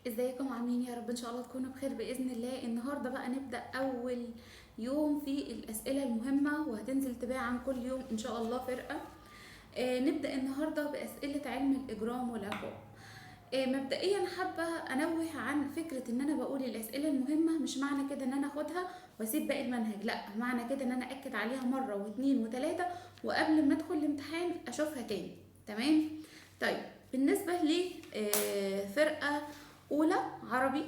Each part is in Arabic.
ازيكم عاملين؟ يا رب ان شاء الله تكونوا بخير باذن الله. النهارده بقى نبدا اول يوم في الاسئله المهمه، وهتنزل تباعا كل يوم ان شاء الله فرقه. نبدا النهارده باسئله علم الاجرام والعقاب. مبدئيا حابه انوه عن فكره ان انا بقول الاسئله المهمه، مش معنى كده ان انا اخدها واسيب باقي المنهج، لا، معنى كده ان انا اكد عليها مره واثنين وثلاثه، وقبل ما ادخل الامتحان اشوفها تاني. تمام. طيب، بالنسبه لفرقه اولى عربي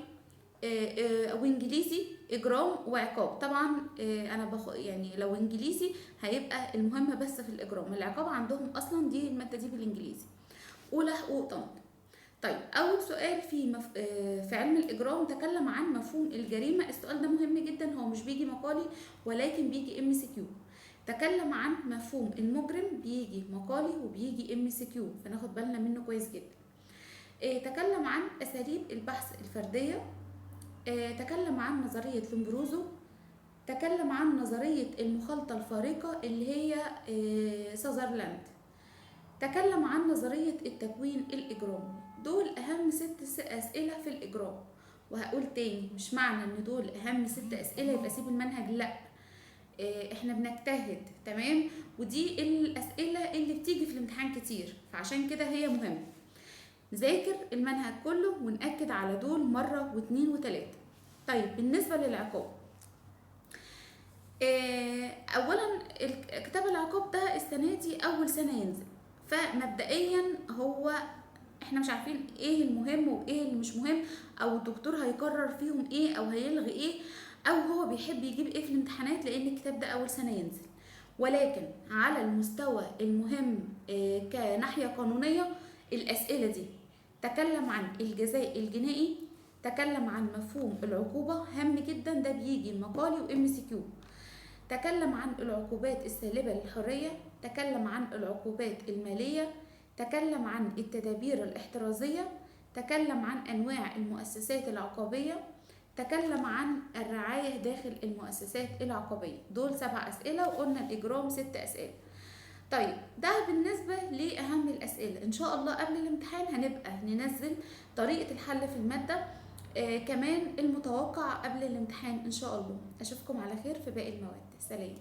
وانجليزي اجرام وعقاب، طبعا انا يعني لو انجليزي هيبقى المهم بس في الاجرام، العقاب عندهم اصلا دي الماده دي بالانجليزي. اولى حقوق طنط. طيب، اول سؤال في علم الاجرام تكلم عن مفهوم الجريمه. السؤال ده مهم جدا، هو مش بيجي مقالي ولكن بيجي MCQ. تكلم عن مفهوم المجرم، بيجي مقالي وبيجي MCQ، فناخد بالنا منه كويس جدا. تكلم عن اساليب البحث الفرديه. تكلم عن نظريه لومبروزو. تكلم عن نظريه المخالطه الفارقه اللي هي ساذرلاند. تكلم عن نظريه التكوين الاجرامي. دول اهم 6 اسئله في الاجرام، وهقول تاني مش معنى ان دول اهم 6 اسئله يبقى سيب المنهج، لا، احنا بنجتهد. تمام. ودي الاسئله اللي بتيجي في الامتحان كتير، فعشان كده هي مهمه. نذاكر المنهج كله ونأكد على دول مرة واثنين وثلاثة. طيب، بالنسبة للعقاب، اولا كتاب العقاب ده السنة دي اول سنة ينزل، فمبدئيا هو احنا مش عارفين ايه المهم وايه اللي مش مهم، او الدكتور هيقرر فيهم ايه او هيلغي ايه، او هو بيحب يجيب ايه في الامتحانات، لان الكتاب ده اول سنة ينزل. ولكن على المستوى المهم كناحية قانونية، الاسئلة دي تكلم عن الجزاء الجنائي، تكلم عن مفهوم العقوبة، هام جدا، ده بيجي مقالي وMCQ. تكلم عن العقوبات السالبة للحرية، تكلم عن العقوبات المالية، تكلم عن التدابير الاحترازية، تكلم عن أنواع المؤسسات العقابية، تكلم عن الرعاية داخل المؤسسات العقابية. دول 7 أسئلة، وقلنا الإجرام 6 أسئلة. طيب، ده بالنسبة لأهم الأسئلة. إن شاء الله قبل الامتحان هنبقى ننزل طريقة الحل في المادة، كمان المتوقع قبل الامتحان إن شاء الله. أشوفكم على خير في باقي المواد. سلام.